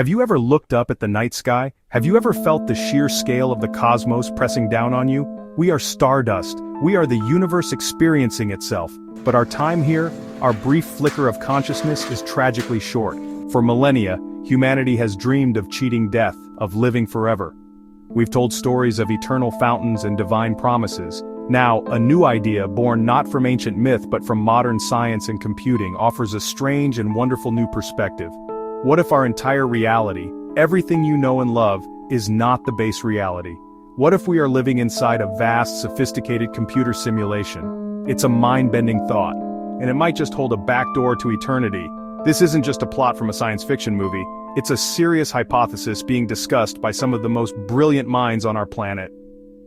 Have you ever looked up at the night sky? Have you ever felt the sheer scale of the cosmos pressing down on you? We are stardust. We are the universe experiencing itself. But our time here, our brief flicker of consciousness is tragically short. For millennia, humanity has dreamed of cheating death, of living forever. We've told stories of eternal fountains and divine promises. Now, a new idea born not from ancient myth but from modern science and computing offers a strange and wonderful new perspective. What if our entire reality, everything you know and love, is not the base reality? What if we are living inside a vast, sophisticated computer simulation? It's a mind-bending thought, and it might just hold a backdoor to eternity. This isn't just a plot from a science fiction movie, it's a serious hypothesis being discussed by some of the most brilliant minds on our planet.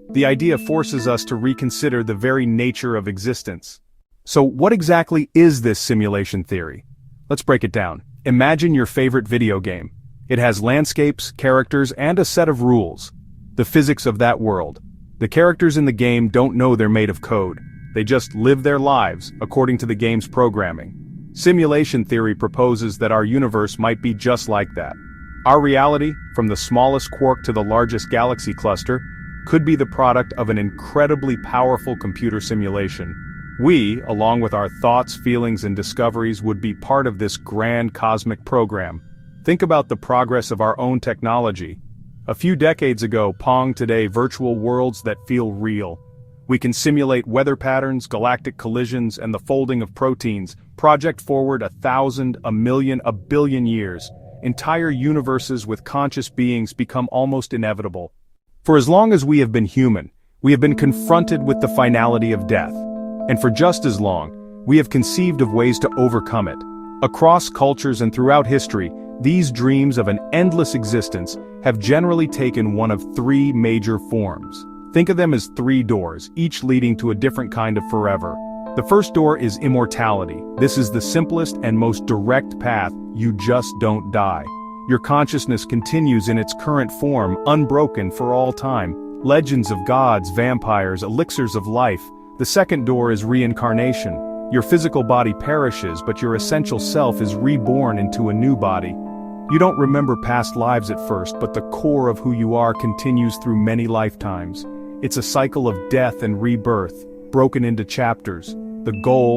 The idea forces us to reconsider the very nature of existence. So what exactly is this simulation theory? Let's break it down. Imagine your favorite video game. It has landscapes, characters, and a set of rules. The physics of that world. The characters in the game don't know they're made of code. They just live their lives according to the game's programming. Simulation theory proposes that our universe might be just like that. Our reality, from the smallest quark to the largest galaxy cluster, could be the product of an incredibly powerful computer simulation. We, along with our thoughts, feelings, and discoveries, would be part of this grand cosmic program. Think about the progress of our own technology. A few decades ago, Pong today virtual worlds that feel real. We can simulate weather patterns, galactic collisions, and the folding of proteins, project forward 1,000, 1,000,000, 1,000,000,000 years. Entire universes with conscious beings become almost inevitable. For as long as we have been human, we have been confronted with the finality of death. And for just as long, we have conceived of ways to overcome it. Across cultures and throughout history, these dreams of an endless existence have generally taken one of three major forms. Think of them as three doors, each leading to a different kind of forever. The first door is immortality. This is the simplest and most direct path. You just don't die. Your consciousness continues in its current form, unbroken for all time. Legends of gods, vampires, elixirs of life. The second door is reincarnation. Your physical body perishes, but your essential self is reborn into a new body. You don't remember past lives at first, but the core of who you are continues through many lifetimes. It's a cycle of death and rebirth, broken into chapters. The goal,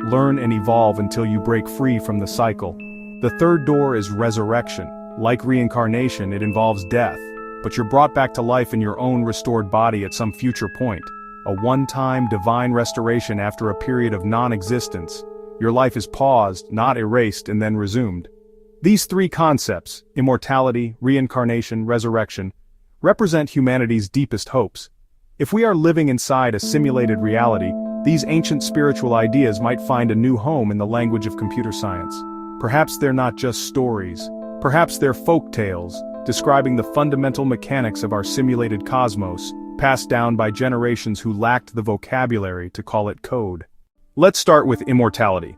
learn and evolve until you break free from the cycle. The third door is resurrection. Like reincarnation, it involves death, but you're brought back to life in your own restored body at some future point. A one-time divine restoration after a period of non-existence. Your life is paused, not erased, and then resumed. These three concepts, immortality, reincarnation, resurrection, represent humanity's deepest hopes. If we are living inside a simulated reality, these ancient spiritual ideas might find a new home in the language of computer science. Perhaps they're not just stories. Perhaps they're folk tales, describing the fundamental mechanics of our simulated cosmos, passed down by generations who lacked the vocabulary to call it code. Let's start with immortality.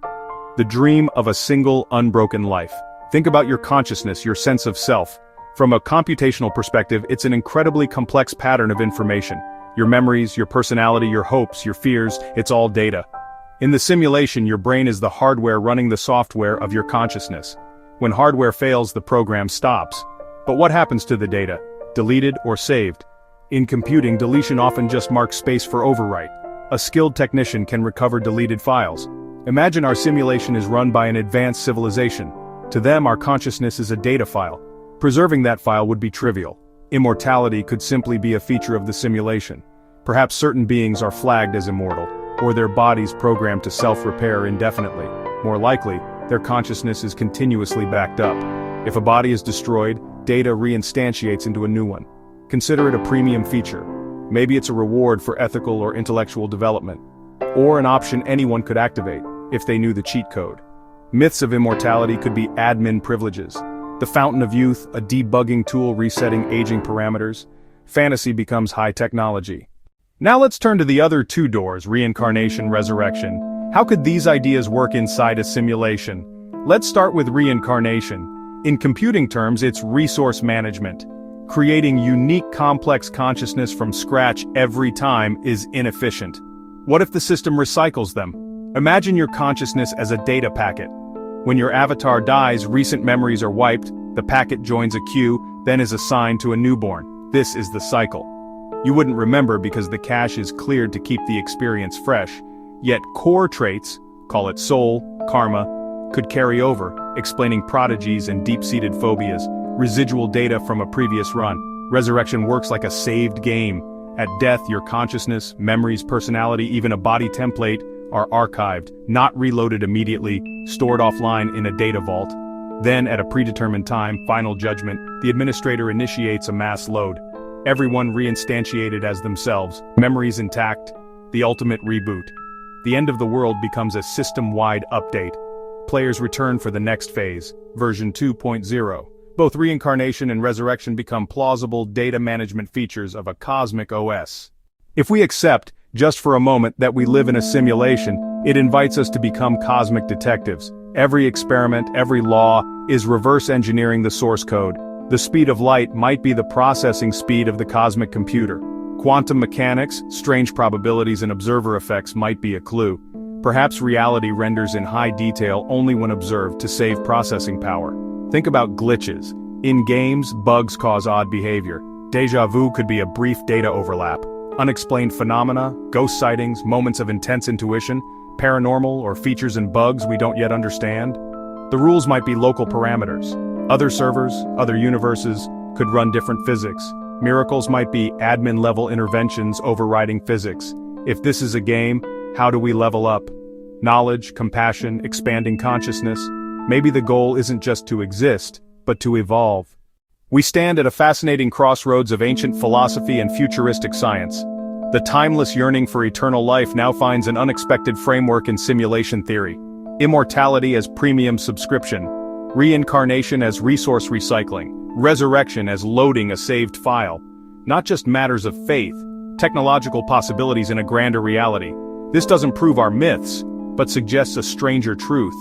The dream of a single, unbroken life. Think about your consciousness, your sense of self. From a computational perspective, it's an incredibly complex pattern of information. Your memories, your personality, your hopes, your fears, it's all data. In the simulation, your brain is the hardware running the software of your consciousness. When hardware fails, the program stops. But what happens to the data? Deleted or saved? In computing, deletion often just marks space for overwrite. A skilled technician can recover deleted files. Imagine our simulation is run by an advanced civilization. To them, our consciousness is a data file. Preserving that file would be trivial. Immortality could simply be a feature of the simulation. Perhaps certain beings are flagged as immortal, or their bodies programmed to self-repair indefinitely. More likely, their consciousness is continuously backed up. If a body is destroyed, data reinstantiates into a new one. Consider it a premium feature. Maybe it's a reward for ethical or intellectual development. Or an option anyone could activate, if they knew the cheat code. Myths of immortality could be admin privileges. The Fountain of Youth, a debugging tool resetting aging parameters. Fantasy becomes high technology. Now let's turn to the other two doors, reincarnation, resurrection. How could these ideas work inside a simulation? Let's start with reincarnation. In computing terms, it's resource management. Creating unique complex consciousness from scratch every time is inefficient. What if the system recycles them? Imagine your consciousness as a data packet. When your avatar dies, recent memories are wiped, The packet joins a queue, then is assigned to a newborn. This is the cycle. You wouldn't remember because the cache is cleared to keep the experience fresh, yet core traits, call it soul, karma, could carry over, explaining prodigies and deep-seated phobias, residual data from a previous run. Resurrection works like a saved game. At death, your consciousness, memories, personality, even a body template are archived, not reloaded immediately, stored offline in a data vault. Then, at a predetermined time, final judgment, the administrator initiates a mass load. Everyone reinstantiated as themselves, memories intact, the ultimate reboot. The end of the world becomes a system-wide update. Players return for the next phase, version 2.0. Both reincarnation and resurrection become plausible data management features of a cosmic OS. If we accept, just for a moment, that we live in a simulation, it invites us to become cosmic detectives. Every experiment, every law, is reverse engineering the source code. The speed of light might be the processing speed of the cosmic computer. Quantum mechanics, strange probabilities and observer effects might be a clue. Perhaps reality renders in high detail only when observed to save processing power. Think about glitches. In games, bugs cause odd behavior. Déjà vu could be a brief data overlap. Unexplained phenomena, ghost sightings, moments of intense intuition, paranormal or features and bugs we don't yet understand. The rules might be local parameters. Other servers, other universes, could run different physics. Miracles might be admin-level interventions overriding physics. If this is a game, how do we level up? Knowledge, compassion, expanding consciousness. Maybe the goal isn't just to exist, but to evolve. We stand at a fascinating crossroads of ancient philosophy and futuristic science. The timeless yearning for eternal life now finds an unexpected framework in simulation theory. Immortality as premium subscription, reincarnation as resource recycling, resurrection as loading a saved file. Not just matters of faith, technological possibilities in a grander reality. This doesn't prove our myths, but suggests a stranger truth.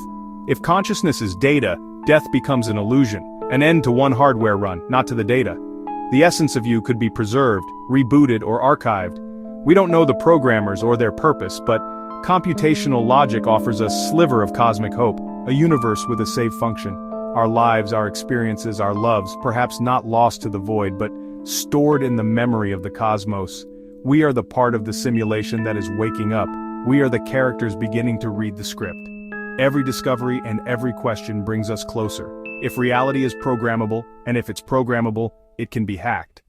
If consciousness is data, death becomes an illusion, an end to one hardware run, not to the data. The essence of you could be preserved, rebooted, or archived. We don't know the programmers or their purpose, but computational logic offers a sliver of cosmic hope, a universe with a save function. Our lives, our experiences, our loves, perhaps not lost to the void, but stored in the memory of the cosmos. We are the part of the simulation that is waking up. We are the characters beginning to read the script. Every discovery and every question brings us closer. If reality is programmable, and if it's programmable, it can be hacked.